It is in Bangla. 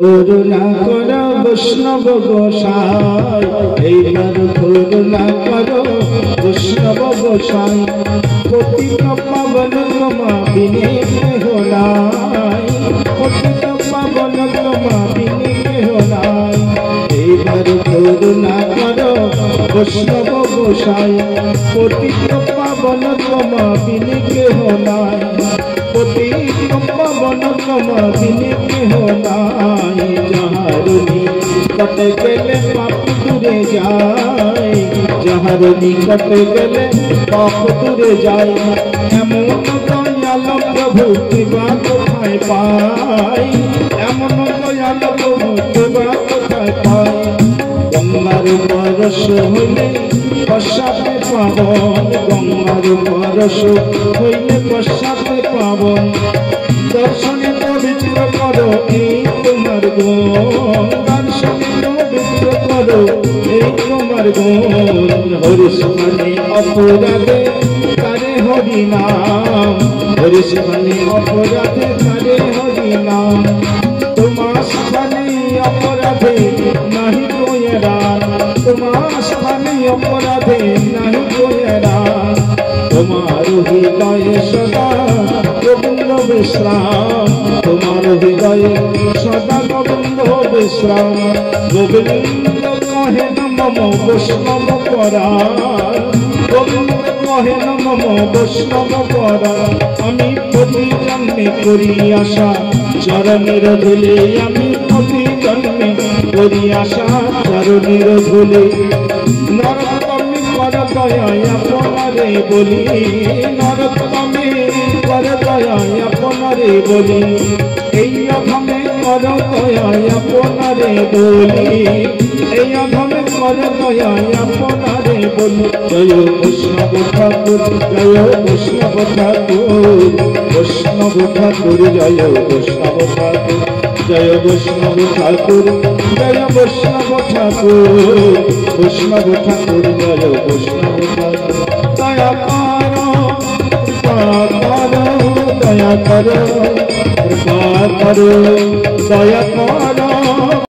করুণা করো বৈষ্ণব গোসাই, এইবার করুণা করো বৈষ্ণব গোসাই। পতিত পাবন তোমা বিনে কেহ নাই, পতিত পাবন তোমা বিনে কেহ নাই। এইবার করুণা করো বৈষ্ণব গোসাই, পতিত পাবন তোমা বিনে কেহ নাই, পতিত পাবন তোমা বিনে কেহ নাই। যাহার নিকট গেলে পাপ দূরে যায়, যাহার নিকট গেলে পাপ দূরে যায়। এমন দয়াল প্রভু কৃপা কোথায় পাই, এমন দয়াল প্রভু কৃপা কোথায় পাই। গঙ্গার পরশ হইলে পশ্চাতে পাবন, গঙ্গার পরশ হইলে পশ্চাতে পাবন। দর্শনে পবিত্র করো এই তোমার গুণ, দর্শনে পবিত্র করো এই তোমার গুণ। হরিস্থানে অপরাধে তারে হরি নাম, হরিস্থানে অপরাধে তারে হরি নাম। তোমার স্থানে অপরাধে নাহি কোয়েরান, তোমার স্থানে অপরাধে নাহি কোয়েরান। তোমার হৃদয়ে সদা গোবিন্দ বিশ্রাম, তোমার হৃদয়ে সদা গোবিন্দ বিশ্রাম। গোবিন্দ কহে নমঃ বৈষ্ণব পরাণ, গোবিন্দ কহে নমঃ বৈষ্ণব পরাণ। আমি প্রতি জন্মে করি আশা চরণের ধুলে, আমি প্রতি জন্মে করি আশা চরণের ধুলে। নরোত্তমে কর দয়ায় আপনারে বলি, নরোত্তমে কর দয়ায় আপনারে বলি। এই অধমে কর দয়ায় আপনারে বলি, এই অধমে কর দয়ায় আপনারে বলি। জয় বৈষ্ণব ঠাকুর, জয় বৈষ্ণব ঠাকুর, বৈষ্ণব ঠাকুর জয় বৈষ্ণব ঠাকুর, জয় বৈষ্ণব ঠাকুর, জয় বৈষ্ণব ঠাকুর, বৈষ্ণব ঠাকুর জয় বৈষ্ণব ঠাকুর। দয়া করো কৃপা করো, দয়া করো কৃপা করো, দয়া করো